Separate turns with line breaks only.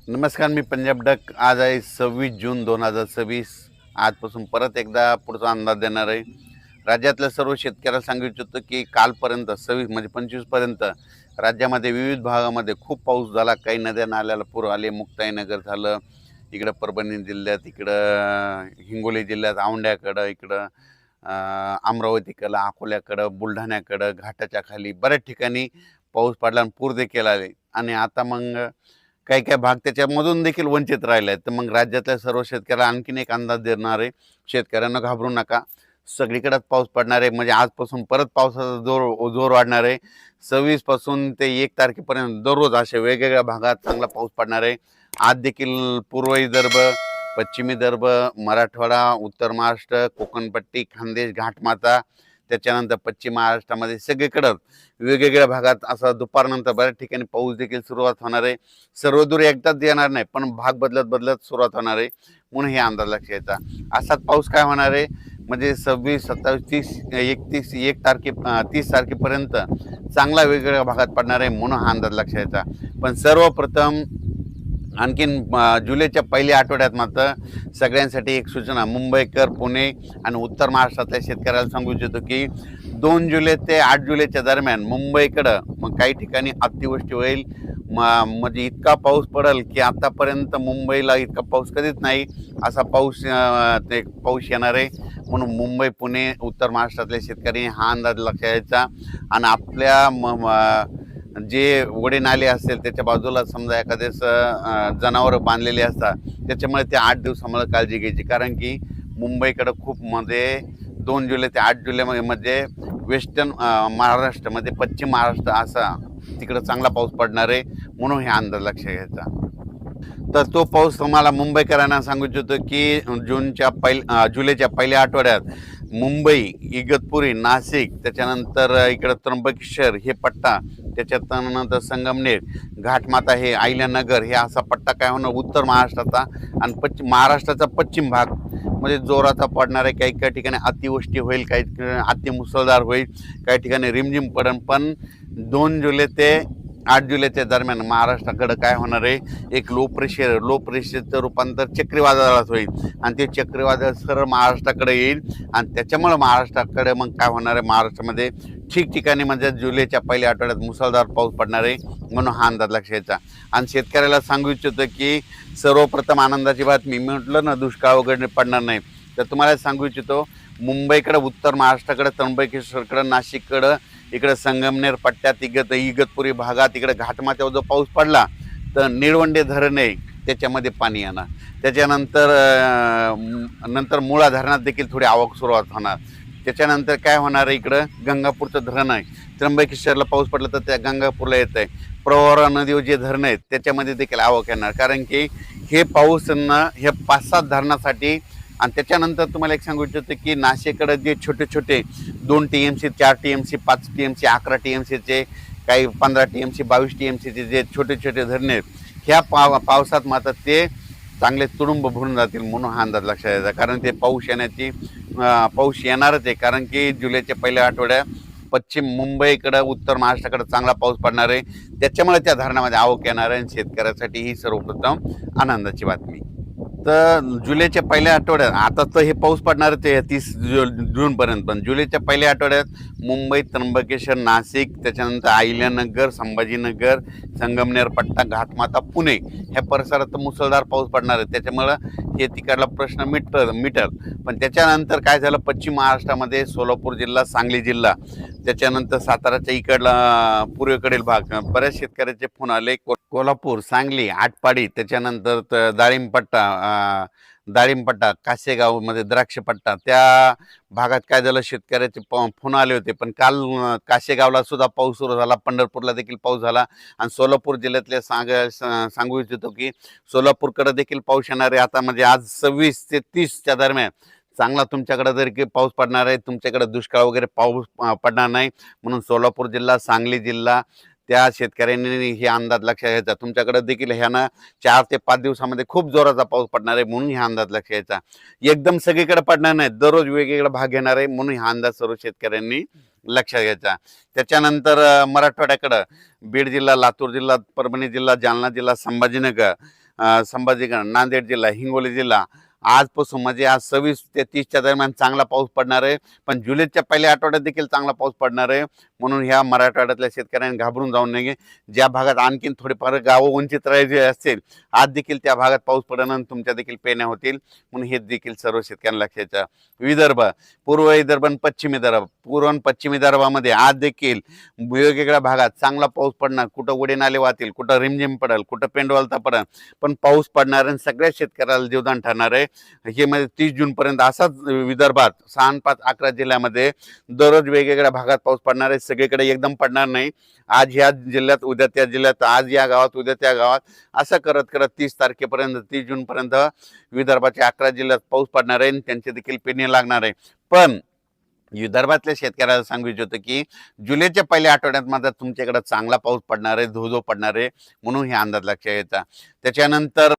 नमस्कार, मी पंजाब डक. आज आहे 26 जून 2026. आजपासून परत एकदा पुढचा अंदाज देणार आहे. राज्यातल्या सर्व शेतकऱ्याला सांगू इच्छितो की कालपर्यंत 26 म्हणजे 25पर्यंत राज्यामध्ये विविध भागामध्ये खूप पाऊस झाला. काही नद्या नाल्याला पूर आले. मुक्ताईनगर झालं, इकडं परभणी जिल्ह्यात, इकडं हिंगोली जिल्ह्यात औंढ्याकडं, इकडं अमरावतीकडं, अकोल्याकडं, बुलढाण्याकडं, घाटाच्या खाली बऱ्याच ठिकाणी पाऊस पडला आणि पूर देखील आले. आणि आता मग काही काही भाग त्याच्यामधून देखील वंचित राहिले आहेत. तर मग राज्यातल्या सर्व शेतकऱ्याला आणखीन एक अंदाज देणार आहे. शेतकऱ्यांना घाबरू नका, सगळीकडेच पाऊस पडणार आहे. म्हणजे आजपासून परत पावसाचा जोर वाढणार आहे. 26 पासून ते 1 तारखेपर्यंत दररोज अशा वेगवेगळ्या भागात चांगला पाऊस पडणार आहे. आज देखील पूर्व विदर्भ, पश्चिमी विदर्भ, मराठवाडा, उत्तर महाराष्ट्र, कोकणपट्टी, खानदेश, घाटमाता, त्याच्यानंतर पश्चिम महाराष्ट्रामध्ये सगळीकडं वेगवेगळ्या भागात असं दुपारनंतर बऱ्याच ठिकाणी पाऊस देखील सुरुवात होणार आहे. सर्वदूर एकदाच येणार नाही, पण भाग बदलत बदलत सुरुवात होणार आहे. म्हणून हे अंदाज लक्षात यायचा. असाच पाऊस काय होणार आहे म्हणजे 26, 27, 30, 31, 30 तारखेपर्यंत चांगला वेगवेगळ्या भागात पडणार आहे. म्हणून हा अंदाज लक्षात यायचा. पण सर्वप्रथम आणखीन जुलैच्या पहिल्या आठवड्यात मात्र सगळ्यांसाठी एक सूचना. मुंबईकर, पुणे आणि उत्तर महाराष्ट्रातल्या शेतकऱ्याला सांगू इच्छितो की 2 जुलै ते 8 जुलैच्या दरम्यान मुंबईकडं मग काही ठिकाणी अतिवृष्टी होईल. म्हणजे इतका पाऊस पडेल की आतापर्यंत मुंबईला इतका पाऊस कधीच नाही, असा पाऊस येणार आहे. म्हणून मुंबई, पुणे, उत्तर महाराष्ट्रातल्या शेतकऱ्यांनी हा अंदाज लक्षात घ्यायचा. आणि आपल्या जे वडे नाले असतील त्याच्या बाजूला समजा एखादेच जनावरं बांधलेली असतात, त्याच्यामुळे ते 8 दिवसामुळे काळजी घ्यायची. कारण की मुंबईकडं खूप म्हणजे 2 जुलै ते 8 जुलैमध्ये वेस्टर्न महाराष्ट्रामध्ये, पश्चिम महाराष्ट्र असा तिकडं चांगला पाऊस पडणार आहे. म्हणून हे अंदाज लक्षात घ्यायचा. तर तो पाऊस तुम्हाला मुंबईकरांना सांगू इच्छितो की जुलैच्या पहिल्या आठवड्यात मुंबई, इगतपुरी, नाशिक, त्याच्यानंतर इकडं त्र्यंबकेश्वर हे पट्टा, त्याच्यानंतर संगमनेर, घाटमाता, हे अहिल्यानगर, हे असा पट्टा काय होणार उत्तर महाराष्ट्राचा. आणि महाराष्ट्राचा पश्चिम भाग म्हणजे जोराचा पडणार आहे. काही काही ठिकाणी अतिवृष्टी होईल, काही ठिकाणी अतिमुसळधार होईल, काही ठिकाणी रिमझिम पडेल. पण 2 जुलै ते 8 जुलैच्या दरम्यान महाराष्ट्राकडं काय होणार आहे, एक लो प्रेशरचं रूपांतर चक्रीवादळात होईल. आणि ते चक्रीवादळ सरळ महाराष्ट्राकडे येईल. आणि त्याच्यामुळं महाराष्ट्राकडे मग काय होणार आहे, महाराष्ट्रामध्ये ठिकठिकाणी म्हणजे जुलैच्या पहिल्या आठवड्यात मुसळधार पाऊस पडणार आहे. म्हणून हा अंदाज लक्षात घ्यायचा. आणि शेतकऱ्याला सांगू इच्छितो की सर्वप्रथम आनंदाची बातमी, मी म्हटलं ना दुष्काळ वगैरे पडणार नाही, तर तुम्हाला सांगू इच्छितो मुंबईकडं, उत्तर महाराष्ट्राकडं, त्र्यंबकेश्वरकडं, नाशिककडं, इकडं संगमनेर पट्ट्यात, इगतपुरी भागात, इकडे घाटमाथ्यावर जो पाऊस पडला तर निळवंडे धरण आहे त्याच्यामध्ये पाणी येणार. त्याच्यानंतर नंतर मुळा धरणात देखील थोडी आवक सुरुवात होणार. त्याच्यानंतर काय होणार आहे, इकडं गंगापूरचं धरण आहे, त्र्यंबकेश्वरला पाऊस पडला तर त्या गंगापूरला येत आहे. प्रवरा नदीवर जे धरणं आहेत त्याच्यामध्ये देखील आवक येणार. कारण की हे पाऊस हे 5-7 धरणासाठी. आणि त्याच्यानंतर तुम्हाला एक सांगू इच्छितो की नाशिककडे जे छोटे छोटे 2 TMC, 4 TMC, 5 TMC, 11 TMCचे, काही 15 TMC, 22 TMCचे जे छोटे छोटे धरणे आहेत, ह्या पावसात मात्र ते चांगले तुडुंब भरून जातील. म्हणून हा अंदाज लक्षात द्यायचा. कारण ते पाऊस येणारच आहे. कारण की जुलैच्या पहिल्या आठवड्यात पश्चिम मुंबईकडं, उत्तर महाराष्ट्राकडे चांगला पाऊस पडणार आहे. त्याच्यामुळे त्या धरणामध्ये आवक येणार आहे. आणि शेतकऱ्यासाठी ही सर्वप्रथम आनंदाची बातमी. तर जुलैच्या पहिल्या आठवड्यात, आता तर हे पाऊस पडणार ते 30 जूनपर्यंत, पण जुलैच्या पहिल्या आठवड्यात मुंबई, त्र्यंबकेश्वर, नाशिक, त्याच्यानंतर अहिल्यानगर, संभाजीनगर, संगमनेर पट्टा, घाटमाता, पुणे ह्या परिसरात मुसळधार पाऊस पडणार आहे. त्याच्यामुळं हे तिकडला प्रश्न मिटल. पण त्याच्यानंतर काय झालं, पश्चिम महाराष्ट्रामध्ये सोलापूर जिल्हा, सांगली जिल्हा, त्याच्यानंतर साताराच्या इकडला पूर्वेकडील भाग, बऱ्याच शेतकऱ्याचे फोन आले. कोल्हापूर, सांगली, आटपाडी, त्याच्यानंतर डाळिंबपट्टा, कासेगावमध्ये द्राक्षपट्टा, त्या भागात काय झालं, शेतकऱ्याचे फोन आले होते. पण काल कासेगावला सुद्धा पाऊस सुरू झाला, पंढरपूरला देखील पाऊस झाला. आणि सोलापूर जिल्ह्यातले सांगू इच्छितो की सोलापूरकडे देखील पाऊस येणार आहे. आता म्हणजे आज 26 ते 30च्या दरम्यान चांगला तुमच्याकडे जर पाऊस पडणार आहे. तुमच्याकडे दुष्काळ वगैरे पाऊस पडणार नाही. म्हणून सोलापूर जिल्हा, सांगली जिल्हा, त्या शेतकऱ्यांनी हे अंदाज लक्षात घ्यायचा. तुमच्याकडे देखील ह्यानं 4 ते 5 दिवसामध्ये खूप जोराचा पाऊस पडणार आहे. म्हणून हा अंदाज लक्षात घ्यायचा. एकदम सगळीकडे पडणार नाही, दररोज वेगवेगळा भाग घेणार आहे. म्हणून हा अंदाज सर्व शेतकऱ्यांनी लक्षात घ्यायचा. त्याच्यानंतर मराठवाड्याकडं बीड जिल्हा, लातूर जिल्हा, परभणी जिल्हा, जालना जिल्हा, संभाजीनगर, संभाजीनगर, नांदेड जिल्हा, हिंगोली जिल्हा आजपासून म्हणजे आज 26 ते 30च्या दरम्यान चांगला पाऊस पडणार आहे. पण जुलैच्या पहिल्या आठवड्यात देखील चांगला पाऊस पडणार आहे. म्हणून ह्या मराठवाड्यातल्या शेतकऱ्यांनी घाबरून जाऊ नये. ज्या भागात आणखीन थोडेफार गावं वंचित राहायचे असतील, आज देखील त्या भागात पाऊस पडणार, तुमच्या देखील पेरण्या होतील. म्हणून हे देखील सर्व शेतकऱ्यांना लक्षात. विदर्भ, पूर्व विदर्भ आणि पश्चिम विदर्भ, पूर्व आणि पश्चिम विदर्भामध्ये आज देखील वेगवेगळ्या भागात चांगला पाऊस पडणार. कुठं उडे नाले वाहतील, कुठं रिमझिम पडेल, कुठं पेंडवलता पडेल, पण पाऊस पडणार आणि सगळ्या शेतकऱ्याला जीवदान ठरणार आहे. हे मध्ये 30 जून पर्यंत असाच विदर्भात 6, 5, 11 जिल्ह्यामध्ये दररोज वेगवेगळ्या भागात पाऊस पडणार आहे. सगळीकडे एकदम पडणार नाही. आज ह्या जिल्ह्यात, उद्या त्या जिल्ह्यात, आज या गावात, उद्या त्या गावात, असं करत करत 30 तारखेपर्यंत, 30 जून पर्यंत विदर्भाच्या 11 जिल्ह्यात पाऊस पडणार आहे. त्यांचे देखील पेरणी लागणार आहे. पण विदर्भातल्या शेतकऱ्याला सांगू इच्छितो की जुलैच्या पहिल्या आठवड्यात मात्र तुमच्याकडे चांगला पाऊस पडणार आहे, धो पडणार आहे. म्हणून हे अंदाज लक्षात येतात. त्याच्यानंतर